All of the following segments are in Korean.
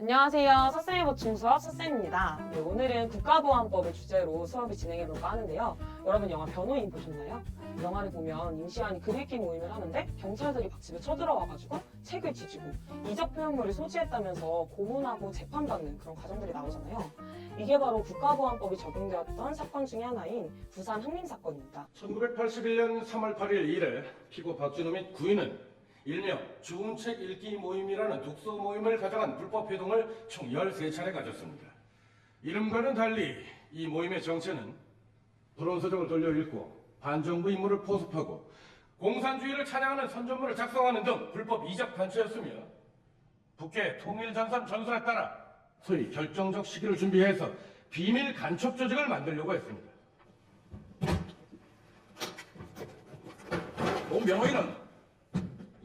안녕하세요. 서쌤의 보충 수업 서쌤입니다. 네, 오늘은 국가보안법을 주제로 수업을 진행해볼까 하는데요. 여러분 영화 변호인 보셨나요? 영화를 보면 임시완이 글읽기 모임을 하는데 경찰들이 막 집에 쳐들어와가지고 책을 뒤지고 이적 표현물을 소지했다면서 고문하고 재판받는 그런 과정들이 나오잖아요. 이게 바로 국가보안법이 적용되었던 사건 중에 하나인 부산 항림 사건입니다. 1981년 3월 8일 이래 피고 박진우 및 구인은 일명 좋은 책 읽기 모임이라는 독서 모임을 가장한 불법 회동을 총 13차례 가졌습니다. 이름과는 달리 이 모임의 정체는 불온서적을 돌려 읽고 반정부 임무를 포섭하고 공산주의를 찬양하는 선전문을 작성하는 등 불법 이적 단체였으며 북해 통일전선 전선에 따라 소위 결정적 시기를 준비해서 비밀 간첩 조직을 만들려고 했습니다. 본 변호인은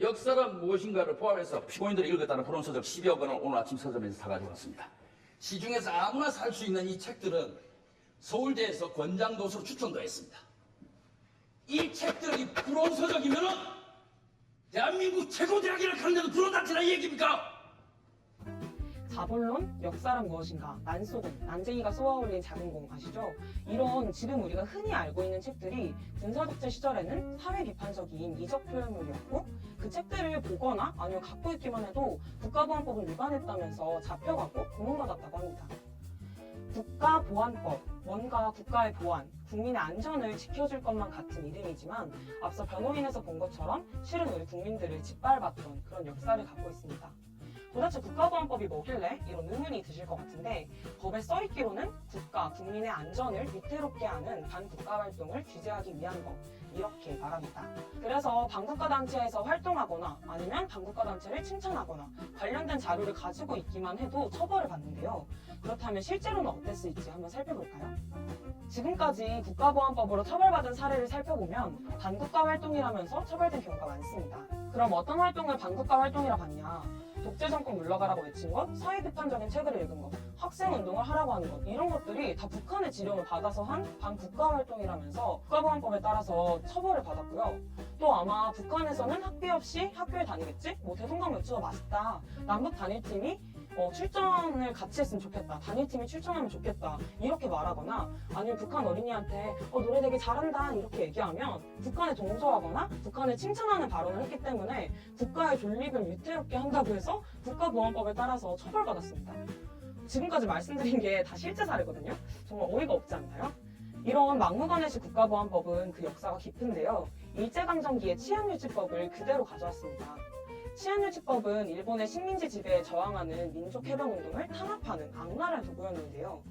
역사란 무엇인가를 포함해서 피고인들이 읽었다는 불온서적 10여 권을 오늘 아침 서점에서 사가지고 왔습니다. 시중에서 아무나 살 수 있는 이 책들은 서울대에서 권장도서로 추천도 했습니다. 이 책들이 불온서적이면은 대한민국 최고 대학이라 하는데도 불온단체라 이 얘기입니까? 자본론, 역사란 무엇인가, 난소공, 난쟁이가 쏘아올린 작은 공 아시죠? 이런 지금 우리가 흔히 알고 있는 책들이 군사독재 시절에는 사회 비판적인 이적 표현물이었고 그 책들을 보거나 아니면 갖고 있기만 해도 국가보안법을 위반했다면서 잡혀가고 고문받았다고 합니다. 국가보안법, 뭔가 국가의 보안, 국민의 안전을 지켜줄 것만 같은 이름이지만 앞서 변호인에서 본 것처럼 실은 우리 국민들을 짓밟았던 그런 역사를 갖고 있습니다. 도대체 국가보안법이 뭐길래 이런 의문이 드실 것 같은데 법에 써있기로는 국가, 국민의 안전을 위태롭게 하는 반국가 활동을 규제하기 위한 법 이렇게 말합니다. 그래서 반국가 단체에서 활동하거나 아니면 반국가 단체를 칭찬하거나 관련된 자료를 가지고 있기만 해도 처벌을 받는데요. 그렇다면 실제로는 어땠을지 한번 살펴볼까요? 지금까지 국가보안법으로 처벌받은 사례를 살펴보면 반국가 활동이라면서 처벌된 경우가 많습니다. 그럼 어떤 활동을 반국가 활동이라 봤냐? 독재 정권 물러가라고 외친 것, 사회 비판적인 책을 읽은 것, 학생 운동을 하라고 하는 것 이런 것들이 다 북한의 지령을 받아서 한 반국가 활동이라면서 국가보안법에 따라서 처벌을 받았고요. 또 아마 북한에서는 학비 없이 학교에 다니겠지? 뭐 대동강 맥주가 맛있다. 남북 단일팀이 출전을 같이 했으면 좋겠다. 단일팀이 출전하면 좋겠다. 이렇게 말하거나 아니면 북한 어린이한테 노래 되게 잘한다 이렇게 얘기하면 북한에 동조하거나 북한을 칭찬하는 발언을 했기 때문에 국가의 존립을 위태롭게 한다고 해서 국가보안법에 따라서 처벌받았습니다. 지금까지 말씀드린 게 다 실제 사례거든요. 정말 어이가 없지 않나요? 이런 막무가내식 국가보안법은 그 역사가 깊은데요. 일제강점기의 치안유지법을 그대로 가져왔습니다. 치안유지법은 일본의 식민지 지배에 저항하는 민족해방운동을 탄압하는 악랄한 도구였는데요.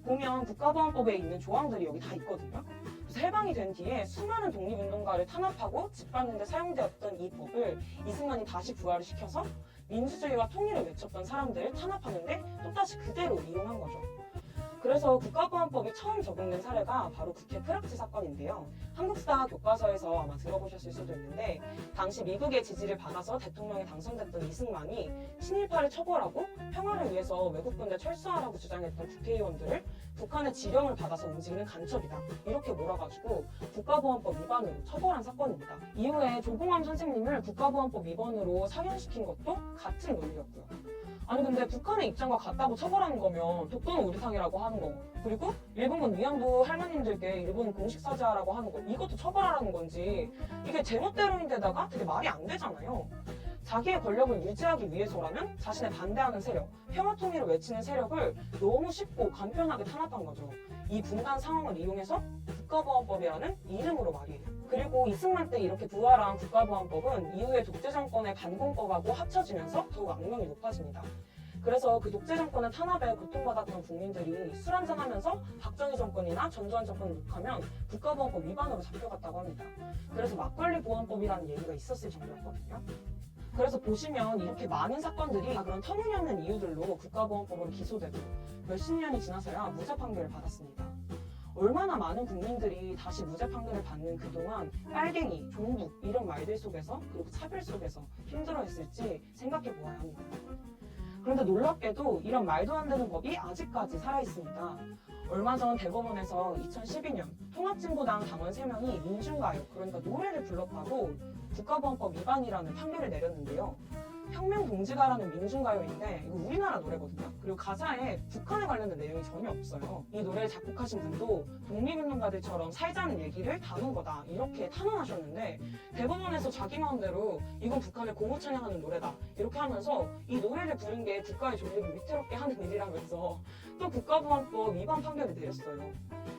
보면 국가보안법에 있는 조항들이 여기 다 있거든요. 그래서 해방이 된 뒤에 수많은 독립운동가를 탄압하고 짓밟는 데 사용되었던 이 법을 이승만이 다시 부활을 시켜서 민주주의와 통일을 외쳤던 사람들을 탄압하는데 또다시 그대로 이용한 거죠. 그래서 국가보안법이 처음 적용된 사례가 바로 국회 프락치 사건인데요. 한국사 교과서에서 아마 들어보셨을 수도 있는데 당시 미국의 지지를 받아서 대통령에 당선됐던 이승만이 친일파를 처벌하고 평화를 위해서 외국군대 철수하라고 주장했던 국회의원들을 북한의 지령을 받아서 움직이는 간첩이다. 이렇게 몰아가지고 국가보안법 위반으로 처벌한 사건입니다. 이후에 조봉암 선생님을 국가보안법 위반으로 사형시킨 것도 같은 논리였고요. 아니 근데 북한의 입장과 같다고 처벌하는 거면 독도는 우리 상이라고 하는 거 그리고 일본군 위안부 할머님들께 일본 공식 사죄하라고 하는 거 이것도 처벌하라는 건지 이게 제멋대로인데다가 되게 말이 안 되잖아요. 자기의 권력을 유지하기 위해서라면 자신의 반대하는 세력, 평화통일을 외치는 세력을 너무 쉽고 간편하게 탄압한 거죠. 이 분단 상황을 이용해서 국가보안법이라는 이름으로 말이에요. 그리고 이승만 때 이렇게 부활한 국가보안법은 이후에 독재정권의 반공법하고 합쳐지면서 더욱 악명이 높아집니다. 그래서 그 독재 정권의 탄압에 고통받았던 국민들이 술 한잔하면서 박정희 정권이나 전두환 정권을 욕하면 국가보안법 위반으로 잡혀갔다고 합니다. 그래서 막걸리 보안법이라는 얘기가 있었을 정도였거든요. 그래서 보시면 이렇게 많은 사건들이 다 그런 터무니없는 이유들로 국가보안법으로 기소되고 몇십 년이 지나서야 무죄 판결을 받았습니다. 얼마나 많은 국민들이 다시 무죄 판결을 받는 그동안 빨갱이, 종북 이런 말들 속에서 그리고 차별 속에서 힘들어했을지 생각해 보아야 합니다. 그런데 놀랍게도 이런 말도 안 되는 법이 아직까지 살아있습니다. 얼마 전 대법원에서 2012년 통합진보당 당원 3명이 민중가요, 그러니까 노래를 불렀다고 국가보안법 위반이라는 판결을 내렸는데요. 혁명 동지가라는 민중가요인데 이거 우리나라 노래거든요. 그리고 가사에 북한에 관련된 내용이 전혀 없어요. 이 노래를 작곡하신 분도 독립운동가들처럼 살자는 얘기를 담은 거다 이렇게 탄원하셨는데 대법원에서 자기 마음대로 이건 북한을 공호 찬양하는 노래다 이렇게 하면서 이 노래를 부른 게 국가의 존립을 위태롭게 하는 일이라면서 또 국가보안법 위반 판결을 내렸어요.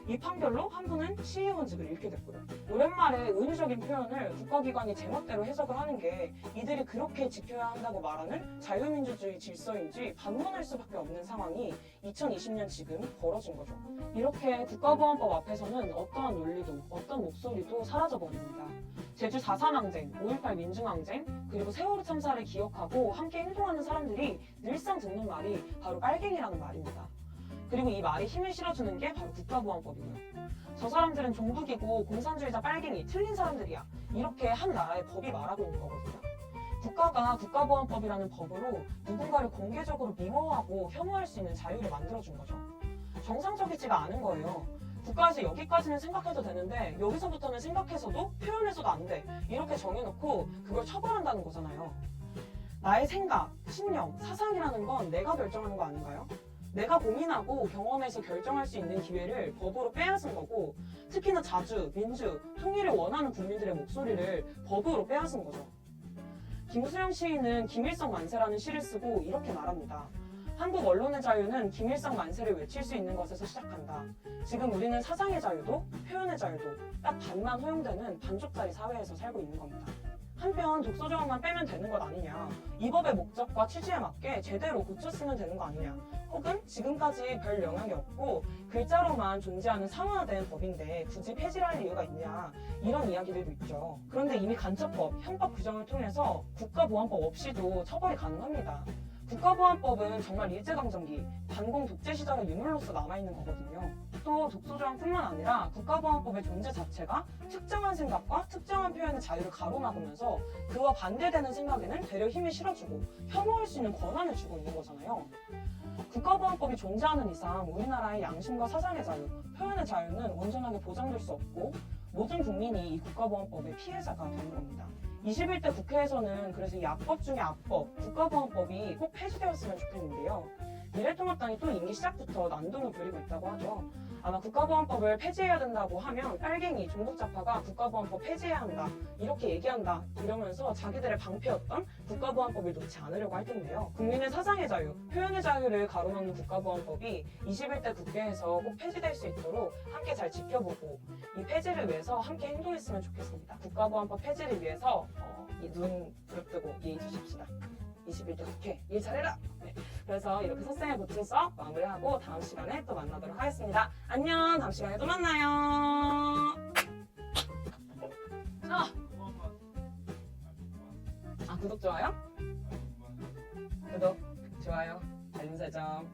이 판결로 한 분은 시의원직을 잃게 됐고요. 노랫말의 은유적인 표현을 국가기관이 제멋대로 해석을 하는 게 이들이 그렇게 지켜야 한다고 말하는 자유민주주의 질서인지 반문할 수밖에 없는 상황이 2020년 지금 벌어진 거죠. 이렇게 국가보안법 앞에서는 어떠한 논리도 어떤 목소리도 사라져버립니다. 제주 4.3 항쟁, 5.18 민중항쟁, 그리고 세월호 참사를 기억하고 함께 행동하는 사람들이 늘상 듣는 말이 바로 빨갱이라는 말입니다. 그리고 이 말이 힘을 실어주는 게 바로 국가보안법이고요. 저 사람들은 종북이고 공산주의자 빨갱이, 틀린 사람들이야. 이렇게 한 나라의 법이 말하고 있는 거거든요. 국가가 국가보안법이라는 법으로 누군가를 공개적으로 미워하고 혐오할 수 있는 자유를 만들어준 거죠. 정상적이지가 않은 거예요. 국가에서 여기까지는 생각해도 되는데 여기서부터는 생각해서도 표현해서도 안 돼. 이렇게 정해놓고 그걸 처벌한다는 거잖아요. 나의 생각, 신념, 사상이라는 건 내가 결정하는 거 아닌가요? 내가 고민하고 경험해서 결정할 수 있는 기회를 법으로 빼앗은 거고 특히나 자주, 민주, 통일을 원하는 국민들의 목소리를 법으로 빼앗은 거죠. 김수영 시인은 김일성 만세라는 시를 쓰고 이렇게 말합니다. 한국 언론의 자유는 김일성 만세를 외칠 수 있는 것에서 시작한다. 지금 우리는 사상의 자유도 표현의 자유도 딱 반만 허용되는 반쪽짜리 사회에서 살고 있는 겁니다. 한편 독소 조항만 빼면 되는 것 아니냐, 이 법의 목적과 취지에 맞게 제대로 고쳤으면 되는 거 아니냐, 혹은 지금까지 별 영향이 없고 글자로만 존재하는 상화된 법인데 굳이 폐지를 할 이유가 있냐, 이런 이야기들도 있죠. 그런데 이미 간첩법, 형법 규정을 통해서 국가보안법 없이도 처벌이 가능합니다. 국가보안법은 정말 일제강점기, 반공 독재 시절의 유물로서 남아있는 거거든요. 또 독소조항뿐만 아니라 국가보안법의 존재 자체가 특정한 생각과 특정한 표현의 자유를 가로막으면서 그와 반대되는 생각에는 되려 힘을 실어주고 혐오할 수 있는 권한을 주고 있는 거잖아요. 국가보안법이 존재하는 이상 우리나라의 양심과 사상의 자유, 표현의 자유는 온전하게 보장될 수 없고 모든 국민이 이 국가보안법의 피해자가 되는 겁니다. 21대 국회에서는 그래서 이 악법 중에 악법, 국가보안법이 꼭 폐지되었으면 좋겠는데요. 미래통합당이 또 임기 시작부터 난동을 부리고 있다고 하죠. 아마 국가보안법을 폐지해야 된다고 하면 빨갱이, 종북자파가 국가보안법 폐지해야 한다 이렇게 얘기한다 이러면서 자기들의 방패였던 국가보안법을 놓지 않으려고 할 텐데요. 국민의 사상의 자유, 표현의 자유를 가로막는 국가보안법이 21대 국회에서 꼭 폐지될 수 있도록 함께 잘 지켜보고 이 폐지를 위해서 함께 행동했으면 좋겠습니다. 국가보안법 폐지를 위해서 눈 부릅뜨고 예의 주십시다. 21대 국회 일 잘해라! 네. 그래서 이렇게 설생의 보충서 마무리하고 다음 시간에 또 만나도록 하겠습니다. 안녕! 다음 시간에 또 만나요! 구독, 좋아요? 구독, 좋아요, 알림 설정.